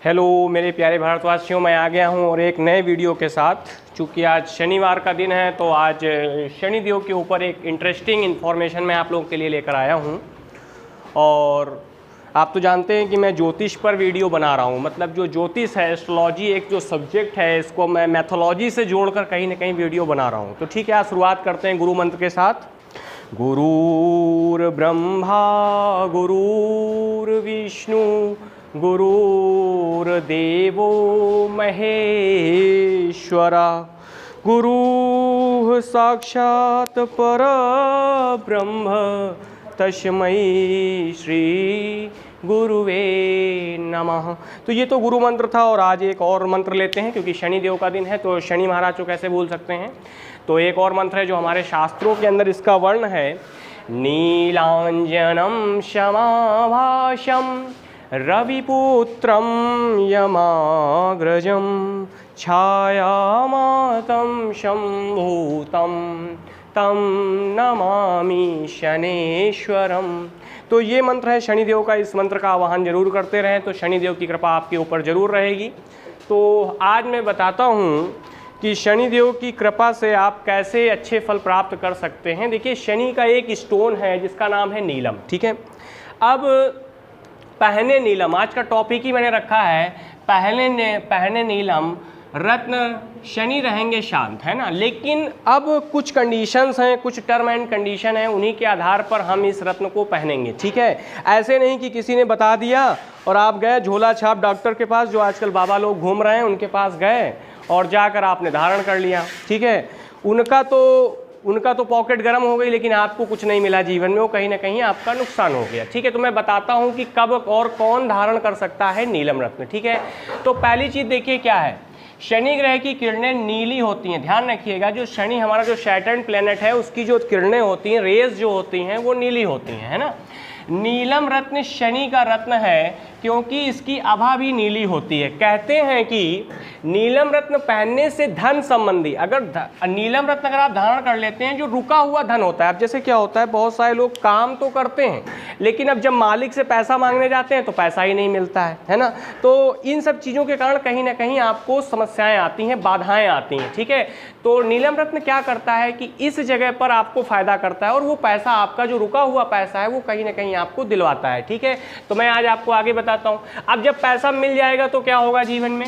Hello मेरे प्यारे भारतवासियों, मैं आ गया हूं और एक नए वीडियो के साथ। चूँकि आज शनिवार का दिन है तो आज शनिदेव के ऊपर एक इंटरेस्टिंग इन्फॉर्मेशन मैं आप लोगों के लिए लेकर आया हूं। और आप तो जानते हैं कि मैं ज्योतिष पर वीडियो बना रहा हूं, मतलब जो ज्योतिष है, एस्ट्रोलॉजी एक जो सब्जेक्ट है, इसको मैं मैथोलॉजी से जोड़कर कहीं ना कहीं वीडियो बना रहा हूँ। तो ठीक है, आज शुरुआत करते हैं गुरु मंत्र के साथ। गुरुर्ब्रह्मा गुरुर्विष्णु गुरुर्देवो महेश्वरा गुरुः साक्षात् परब्रह्म तस्मै श्री गुरुवे नमः। तो ये तो गुरु मंत्र था और आज एक और मंत्र लेते हैं, क्योंकि शनिदेव का दिन है तो शनि महाराज को कैसे भूल सकते हैं। तो एक और मंत्र है जो हमारे शास्त्रों के अंदर इसका वर्ण है, नीलांजनम क्षमाभाषम रविपुत्रम यमाग्रजम छायामातं शंभूतं तम नमामि शनेश्वरम। तो ये मंत्र है शनिदेव का। इस मंत्र का आवाहन जरूर करते रहें तो शनिदेव की कृपा आपके ऊपर जरूर रहेगी। तो आज मैं बताता हूँ कि शनिदेव की कृपा से आप कैसे अच्छे फल प्राप्त कर सकते हैं। देखिए, शनि का एक स्टोन है जिसका नाम है नीलम, ठीक है। अब पहने नीलम, आज का टॉपिक ही मैंने रखा है, पहने नीलम रत्न शनि रहेंगे शांत, है ना। लेकिन अब कुछ कंडीशंस हैं, कुछ टर्म एंड कंडीशन हैं, उन्हीं के आधार पर हम इस रत्न को पहनेंगे, ठीक है। ऐसे नहीं कि किसी ने बता दिया और आप गए झोला छाप डॉक्टर के पास, जो आजकल बाबा लोग घूम रहे हैं, उनके पास गए और जाकर आपने धारण कर लिया, ठीक है। उनका तो पॉकेट गर्म हो गई, लेकिन आपको कुछ नहीं मिला जीवन में, वो कहीं ना कहीं आपका नुकसान हो गया, ठीक है। तो मैं बताता हूँ कि कब और कौन धारण कर सकता है नीलम रत्न, ठीक है। तो पहली चीज़ देखिए क्या है, शनि ग्रह की किरणें नीली होती हैं। ध्यान रखिएगा, जो शनि हमारा जो सैटर्न प्लेनेट है, उसकी जो किरणें होती हैं, रेज जो होती हैं, वो नीली होती हैं, है ना। नीलम रत्न शनि का रत्न है क्योंकि इसकी आभा भी नीली होती है। कहते हैं कि नीलम रत्न पहनने से धन संबंधी, अगर नीलम रत्न अगर आप धारण कर लेते हैं, जो रुका हुआ धन होता है। अब जैसे क्या होता है, बहुत सारे लोग काम तो करते हैं, लेकिन अब जब मालिक से पैसा मांगने जाते हैं तो पैसा ही नहीं मिलता है ना। तो इन सब चीज़ों के कारण कहीं ना कहीं आपको समस्याएं आती हैं, बाधाएं आती हैं, ठीक है। तो नीलम रत्न क्या करता है कि इस जगह पर आपको फायदा करता है और वो पैसा, आपका जो रुका हुआ पैसा है, वो कहीं ना कहीं आपको दिलवाता है, ठीक है। तो मैं आज आपको आगे बताता हूँ। अब जब पैसा मिल जाएगा तो क्या होगा जीवन में,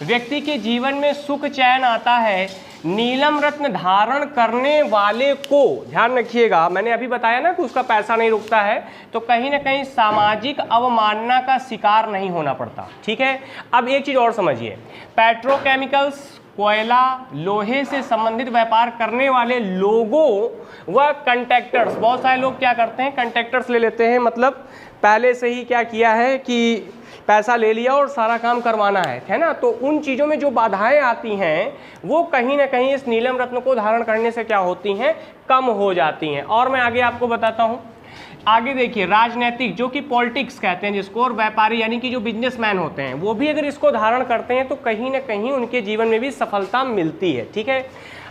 व्यक्ति के जीवन में सुख चैन आता है। नीलम रत्न धारण करने वाले को, ध्यान रखिएगा, मैंने अभी बताया ना कि उसका पैसा नहीं रुकता है, तो कहीं ना कहीं सामाजिक अवमानना का शिकार नहीं होना पड़ता, ठीक है। अब एक चीज़ और समझिए, पेट्रोकेमिकल्स, कोयला, लोहे से संबंधित व्यापार करने वाले लोगों व कंट्रैक्टर्स, बहुत सारे लोग क्या करते हैं, कंट्रैक्टर्स ले लेते हैं, मतलब पहले से ही क्या किया है कि पैसा ले लिया और सारा काम करवाना है ना। तो उन चीज़ों में जो बाधाएं आती हैं वो कहीं ना कहीं इस नीलम रत्न को धारण करने से क्या होती हैं, कम हो जाती हैं। और मैं आगे आपको बताता हूँ। आगे देखिए, राजनीतिक, जो कि पॉलिटिक्स कहते हैं जिसको, और व्यापारी यानी कि जो बिजनेसमैन होते हैं, वो भी अगर इसको धारण करते हैं तो कहीं ना कहीं उनके जीवन में भी सफलता मिलती है, ठीक है।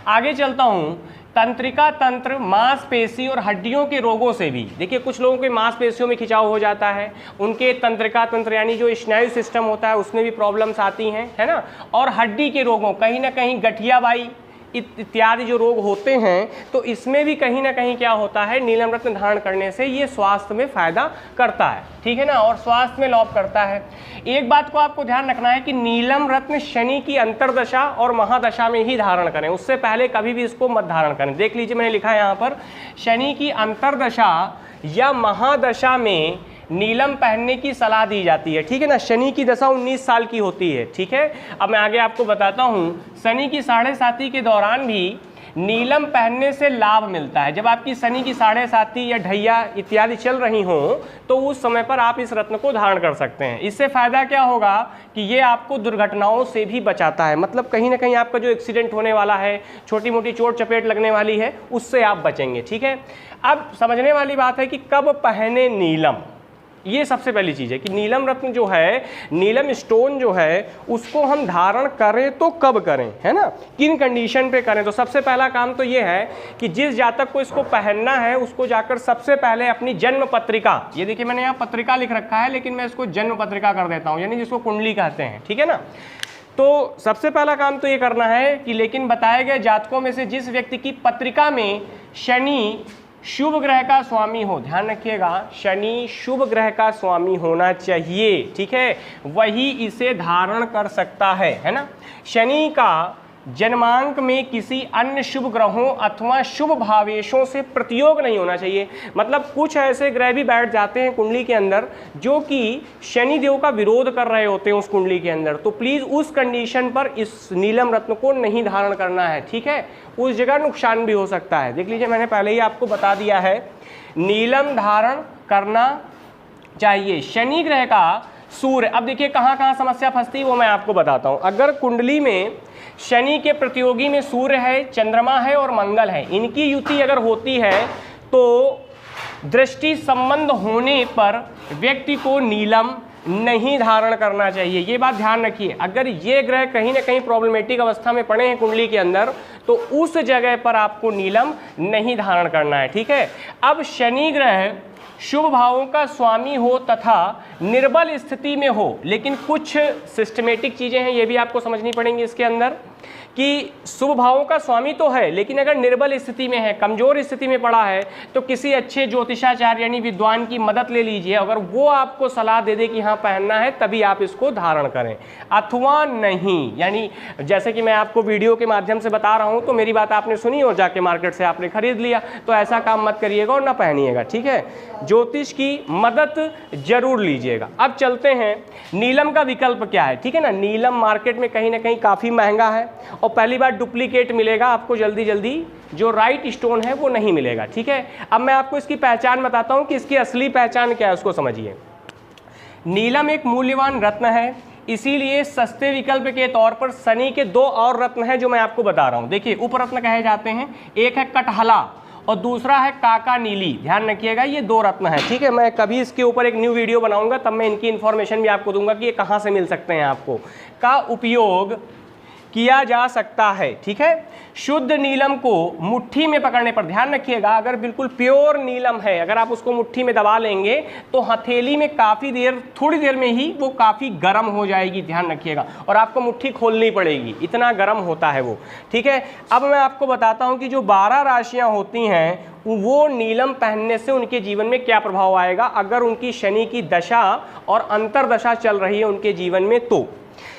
आगे चलता हूँ। तंत्रिका तंत्र, मांसपेशी और हड्डियों के रोगों से भी, देखिए कुछ लोगों के मांसपेशियों में खिंचाव हो जाता है, उनके तंत्रिका तंत्र यानी जो स्नायु सिस्टम होता है उसमें भी प्रॉब्लम्स आती हैं, है ना। और हड्डी के रोगों, कहीं ना कहीं गठियाबाई इत्यादि जो रोग होते हैं, तो इसमें भी कहीं ना कहीं क्या होता है, नीलम रत्न धारण करने से ये स्वास्थ्य में फायदा करता है, ठीक है ना, और स्वास्थ्य में लाभ करता है। एक बात को आपको ध्यान रखना है कि नीलम रत्न शनि की अंतरदशा और महादशा में ही धारण करें, उससे पहले कभी भी इसको मत धारण करें। देख लीजिए, मैंने लिखा है यहाँ पर, शनि की अंतरदशा या महादशा में नीलम पहनने की सलाह दी जाती है, ठीक है ना। शनि की दशा 19 साल की होती है, ठीक है। अब मैं आगे आपको बताता हूँ, शनि की 7.5 के दौरान भी नीलम पहनने से लाभ मिलता है। जब आपकी शनि की 7.5 या ढैया इत्यादि चल रही हो तो उस समय पर आप इस रत्न को धारण कर सकते हैं। इससे फायदा क्या होगा कि ये आपको दुर्घटनाओं से भी बचाता है, मतलब कहीं ना कहीं आपका जो एक्सीडेंट होने वाला है, छोटी मोटी चोट चपेट लगने वाली है, उससे आप बचेंगे, ठीक है। अब समझने वाली बात है कि कब पहने नीलम। ये सबसे पहली चीज़ है कि नीलम रत्न जो है, नीलम स्टोन जो है, उसको हम धारण करें तो कब करें, है ना, किन कंडीशन पे करें। तो सबसे पहला काम तो ये है कि जिस जातक को इसको पहनना है उसको जाकर सबसे पहले अपनी जन्म पत्रिका, ये देखिए मैंने यहाँ पत्रिका लिख रखा है लेकिन मैं इसको जन्म पत्रिका कर देता हूँ, यानी जिसको कुंडली कहते हैं, ठीक है ना। तो सबसे पहला काम तो ये करना है कि लेकिन बताए गए जातकों में से जिस व्यक्ति की पत्रिका में शनि शुभ ग्रह का स्वामी हो, ध्यान रखिएगा, शनि शुभ ग्रह का स्वामी होना चाहिए, ठीक है, वही इसे धारण कर सकता है ना। शनि का जन्मांक में किसी अन्य शुभ ग्रहों अथवा शुभ भावेशों से प्रतियोग नहीं होना चाहिए। मतलब कुछ ऐसे ग्रह भी बैठ जाते हैं कुंडली के अंदर जो कि शनि देव का विरोध कर रहे होते हैं उस कुंडली के अंदर, तो प्लीज़ उस कंडीशन पर इस नीलम रत्न को नहीं धारण करना है, ठीक है, उस जगह नुकसान भी हो सकता है। देख लीजिए मैंने पहले ही आपको बता दिया है, नीलम धारण करना चाहिए शनि ग्रह का सूर्य। अब देखिए कहाँ कहाँ समस्या फंसती है वो मैं आपको बताता हूँ। अगर कुंडली में शनि के प्रतियोगी में सूर्य है, चंद्रमा है और मंगल है, इनकी युति अगर होती है तो दृष्टि संबंध होने पर व्यक्ति को नीलम नहीं धारण करना चाहिए, ये बात ध्यान रखिए। अगर ये ग्रह कहीं ना कहीं प्रॉब्लमेटिक अवस्था में पड़े हैं कुंडली के अंदर तो उस जगह पर आपको नीलम नहीं धारण करना है, ठीक है। अब शनि ग्रह शुभ भावों का स्वामी हो तथा निर्बल स्थिति में हो, लेकिन कुछ सिस्टमेटिक चीज़ें हैं ये भी आपको समझनी पड़ेंगी इसके अंदर कि शुभ भावों का स्वामी तो है लेकिन अगर निर्बल स्थिति में है, कमजोर स्थिति में पड़ा है, तो किसी अच्छे ज्योतिषाचार्य यानी विद्वान की मदद ले लीजिए। अगर वो आपको सलाह दे दे कि हाँ पहनना है तभी आप इसको धारण करें, अथवा नहीं, यानी जैसे कि मैं आपको वीडियो के माध्यम से बता रहा हूँ तो मेरी बात आपने सुनी और जाके मार्केट से आपने खरीद लिया, तो ऐसा काम मत करिएगा और ना पहनिएगा, ठीक है। ज्योतिष की मदद जरूर लीजिएगा। अब चलते हैं नीलम का विकल्प क्या है, ठीक है ना। नीलम मार्केट में कहीं ना कहीं काफ़ी महंगा है और पहली बार डुप्लीकेट मिलेगा आपको, जल्दी जल्दी जो राइट स्टोन है वो नहीं मिलेगा, ठीक है। अब मैं आपको इसकी पहचान बताता हूँ कि इसकी असली पहचान क्या है, उसको समझिए। नीलम एक मूल्यवान रत्न है, इसीलिए सस्ते विकल्प के तौर पर शनि के दो और रत्न हैं जो मैं आपको बता रहा हूँ। देखिए उपरत्न कहे जाते हैं, एक है कटहला और दूसरा है काका नीली, ध्यान रखिएगा ये दो रत्न है, ठीक है। मैं कभी इसके ऊपर एक न्यू वीडियो बनाऊंगा तब मैं इनकी इन्फॉर्मेशन भी आपको दूंगा कि ये कहाँ से मिल सकते हैं आपको, का उपयोग किया जा सकता है, ठीक है। शुद्ध नीलम को मुट्ठी में पकड़ने पर, ध्यान रखिएगा, अगर बिल्कुल प्योर नीलम है, अगर आप उसको मुट्ठी में दबा लेंगे तो हथेली में काफ़ी देर, थोड़ी देर में ही वो काफ़ी गर्म हो जाएगी, ध्यान रखिएगा, और आपको मुट्ठी खोलनी पड़ेगी, इतना गर्म होता है वो, ठीक है। अब मैं आपको बताता हूँ कि जो 12 राशियाँ होती हैं वो नीलम पहनने से उनके जीवन में क्या प्रभाव आएगा अगर उनकी शनि की दशा और अंतरदशा चल रही है उनके जीवन में। तो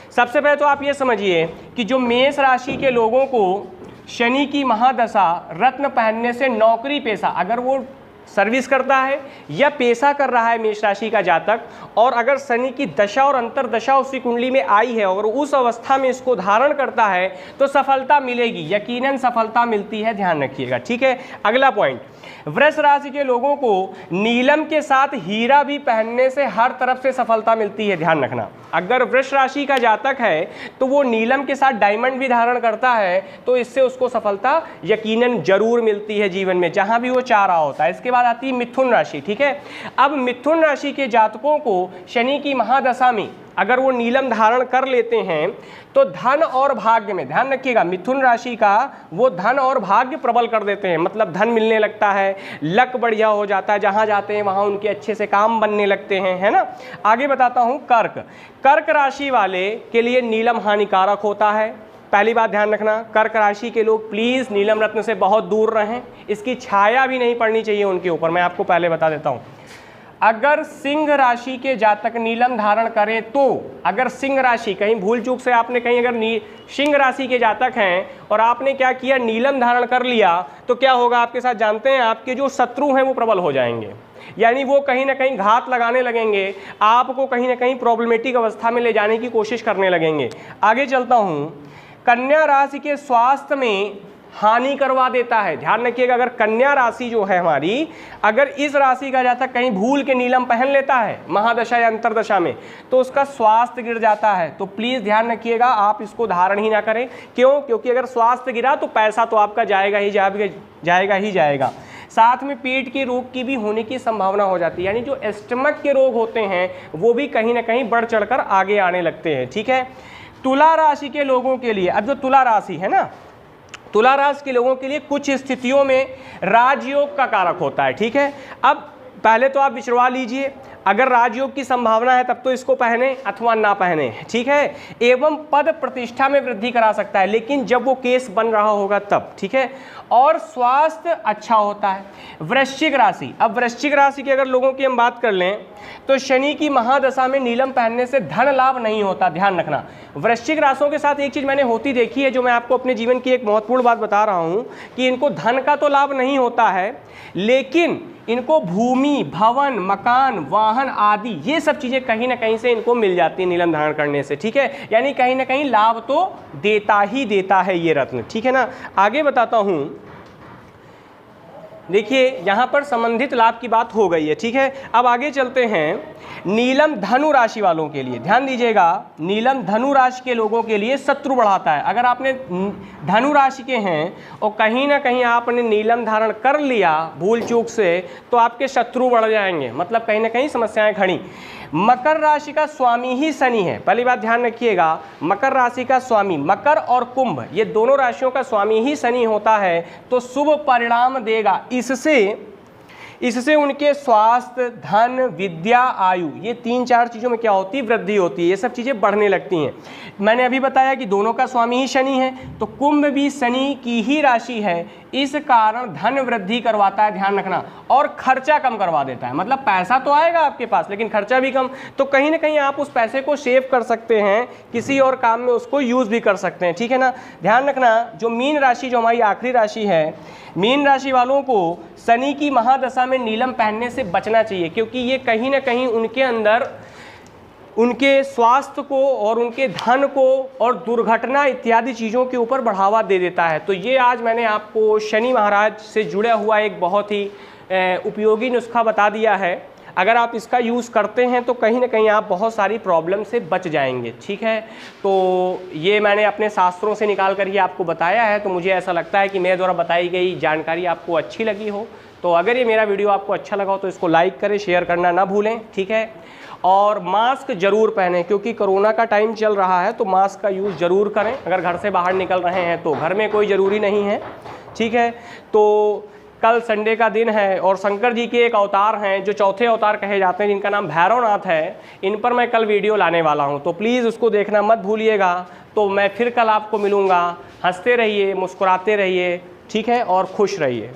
सबसे पहले तो आप ये समझिए कि जो मेष राशि के लोगों को शनि की महादशा रत्न पहनने से नौकरी पेशा, अगर वो सर्विस करता है या पेशा कर रहा है मेष राशि का जातक, और अगर शनि की दशा और अंतरदशा उसकी कुंडली में आई है और उस अवस्था में इसको धारण करता है तो सफलता मिलेगी, यकीनन सफलता मिलती है, ध्यान रखिएगा, ठीक है। अगला पॉइंट, वृष राशि के लोगों को नीलम के साथ हीरा भी पहनने से हर तरफ से सफलता मिलती है, ध्यान रखना। अगर वृष राशि का जातक है तो वो नीलम के साथ डायमंड भी धारण करता है तो इससे उसको सफलता यकीनन जरूर मिलती है जीवन में, जहां भी वो चाह रहा होता है। इसके बाद आती है मिथुन राशि, ठीक है। अब मिथुन राशि के जातकों को शनि की महादशा में अगर वो नीलम धारण कर लेते हैं तो धन और भाग्य में, ध्यान रखिएगा, मिथुन राशि का वो धन और भाग्य प्रबल कर देते हैं, मतलब धन मिलने लगता है, लक बढ़िया हो जाता है, जहाँ जाते हैं वहाँ उनके अच्छे से काम बनने लगते हैं, है ना। आगे बताता हूँ कर्क, कर्क राशि वाले के लिए नीलम हानिकारक होता है। पहली बात ध्यान रखना, कर्क राशि के लोग प्लीज़ नीलम रत्न से बहुत दूर रहें, इसकी छाया भी नहीं पड़नी चाहिए उनके ऊपर, मैं आपको पहले बता देता हूँ। अगर सिंह राशि के जातक नीलम धारण करें तो, अगर सिंह राशि कहीं भूल चूक से आपने कहीं अगर सिंह राशि के जातक हैं और आपने क्या किया नीलम धारण कर लिया तो क्या होगा आपके साथ जानते हैं, आपके जो शत्रु हैं वो प्रबल हो जाएंगे, यानी वो कहीं ना कहीं घात लगाने लगेंगे, आपको कहीं ना कहीं प्रॉब्लमेटिक अवस्था में ले जाने की कोशिश करने लगेंगे। आगे चलता हूँ, कन्या राशि के स्वास्थ्य में हानि करवा देता है, ध्यान रखिएगा। अगर कन्या राशि जो है हमारी, अगर इस राशि का जातक कहीं भूल के नीलम पहन लेता है महादशा या अंतरदशा में तो उसका स्वास्थ्य गिर जाता है, तो प्लीज़ ध्यान रखिएगा आप इसको धारण ही ना करें। क्यों? क्योंकि अगर स्वास्थ्य गिरा तो पैसा तो आपका जाएगा ही जाएगा। साथ में पेट के रोग की भी होने की संभावना हो जाती है, यानी जो स्टमक के रोग होते हैं वो भी कहीं ना कहीं बढ़ चढ़कर आगे आने लगते हैं। ठीक है, तुला राशि के लोगों के लिए, अब जो तुला राशि है ना, तुला राशि के लोगों के लिए कुछ स्थितियों में राजयोग का कारक होता है। ठीक है, अब पहले तो आप विचरवा लीजिए, अगर राजयोग की संभावना है तब तो इसको पहने अथवा ना पहने। ठीक है, एवं पद प्रतिष्ठा में वृद्धि करा सकता है, लेकिन जब वो केस बन रहा होगा तब। ठीक है, और स्वास्थ्य अच्छा होता है। वृश्चिक राशि, अब वृश्चिक राशि के अगर लोगों की हम बात कर लें तो शनि की महादशा में नीलम पहनने से धन लाभ नहीं होता, ध्यान रखना। वृश्चिक राशियों के साथ एक चीज़ मैंने होती देखी है, जो मैं आपको अपने जीवन की एक महत्वपूर्ण बात बता रहा हूँ कि इनको धन का तो लाभ नहीं होता है, लेकिन इनको भूमि, भवन, मकान, वाहन आदि ये सब चीज़ें कहीं ना कहीं से इनको मिल जाती है नीलम धारण करने से। ठीक है, यानी कहीं ना कहीं लाभ तो देता ही देता है ये रत्न। ठीक है ना, आगे बताता हूँ। देखिए यहाँ पर संबंधित लाभ की बात हो गई है। ठीक है, अब आगे चलते हैं। नीलम धनु राशि वालों के लिए ध्यान दीजिएगा, नीलम धनु राशि के लोगों के लिए शत्रु बढ़ाता है। अगर आपने धनु राशि के हैं और कहीं ना कहीं आपने नीलम धारण कर लिया भूल चूक से, तो आपके शत्रु बढ़ जाएंगे, मतलब कहीं ना कहीं समस्याएं खड़ी। मकर राशि का स्वामी ही शनि है, पहली बात ध्यान रखिएगा, मकर राशि का स्वामी, मकर और कुंभ ये दोनों राशियों का स्वामी ही शनि होता है, तो शुभ परिणाम देगा। इससे उनके स्वास्थ्य, धन, विद्या, आयु ये 3-4 चीज़ों में क्या होती है, वृद्धि होती है, ये सब चीज़ें बढ़ने लगती हैं। मैंने अभी बताया कि दोनों का स्वामी ही शनि है, तो कुंभ भी शनि की ही राशि है, इस कारण धन वृद्धि करवाता है, ध्यान रखना, और खर्चा कम करवा देता है। मतलब पैसा तो आएगा आपके पास लेकिन खर्चा भी कम, तो कहीं ना कहीं आप उस पैसे को सेव कर सकते हैं, किसी और काम में उसको यूज़ भी कर सकते हैं। ठीक है ना, ध्यान रखना। जो मीन राशि, जो हमारी आखिरी राशि है, मीन राशि वालों को शनि की महादशा में नीलम पहनने से बचना चाहिए, क्योंकि ये कहीं ना कहीं उनके अंदर उनके स्वास्थ्य को और उनके धन को और दुर्घटना इत्यादि चीज़ों के ऊपर बढ़ावा दे देता है। तो ये आज मैंने आपको शनि महाराज से जुड़ा हुआ एक बहुत ही उपयोगी नुस्खा बता दिया है। अगर आप इसका यूज़ करते हैं तो कहीं ना कहीं आप बहुत सारी प्रॉब्लम से बच जाएंगे। ठीक है, तो ये मैंने अपने शास्त्रों से निकाल कर ये आपको बताया है, तो मुझे ऐसा लगता है कि मेरे द्वारा बताई गई जानकारी आपको अच्छी लगी हो। तो अगर ये मेरा वीडियो आपको अच्छा लगा हो तो इसको लाइक करें, शेयर करना ना भूलें। ठीक है, और मास्क जरूर पहनें, क्योंकि कोरोना का टाइम चल रहा है, तो मास्क का यूज़ ज़रूर करें। अगर घर से बाहर निकल रहे हैं तो घर में कोई ज़रूरी नहीं है। ठीक है, तो कल संडे का दिन है और शंकर जी के एक अवतार हैं जो चौथे अवतार कहे जाते हैं, जिनका नाम भैरवनाथ है, इन पर मैं कल वीडियो लाने वाला हूं, तो प्लीज़ उसको देखना मत भूलिएगा। तो मैं फिर कल आपको मिलूँगा। हंसते रहिए, मुस्कुराते रहिए, ठीक है, और खुश रहिए।